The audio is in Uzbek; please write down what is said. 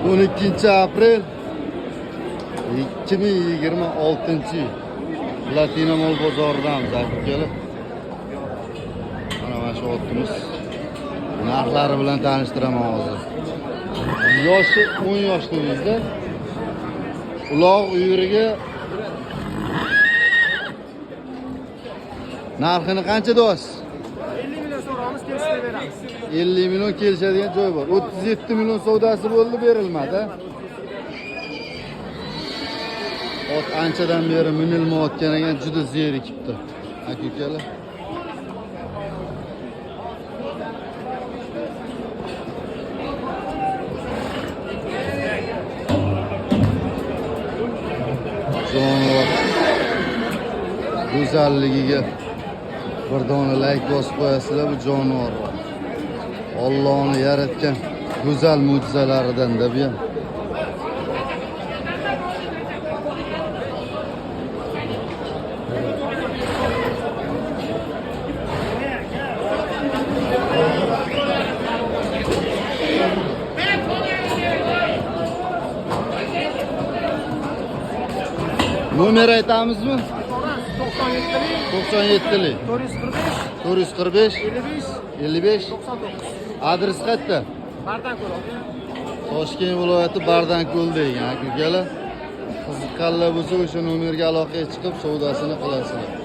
12 aprel 2026 Platina Mall bozoridamiz akalar. Mana shu otimiz narxlari bilan tanishtiraman hozir. Yoshi 10 yoshli bizda. Uloq uyuriga narxini qancha deyapsiz? 50 million so'ramiz, kelishib beramiz. 50 million kelishadigan joy bor. 37 million savdosi bo'ldi, berilmadi. Ot anchadan beri minilmayotgan ekan, juda zerikibdi. Aka-ukalar. Jonivor go'zalligiga bir dona like bosib qo'yasizlar. Bu jonivor Allohning yaratgan go'zal mo'jizalaridan-da bu ham. Nomer aytamizmi? 97lik 445 55 adres qayerda? Bardanko'l. Toshkent viloyati Bardanko'l degan aka-ukalar. Qiziqqanlar bo'lsa o'sha nomerga aloqaga chiqib savdosini qilasizlar.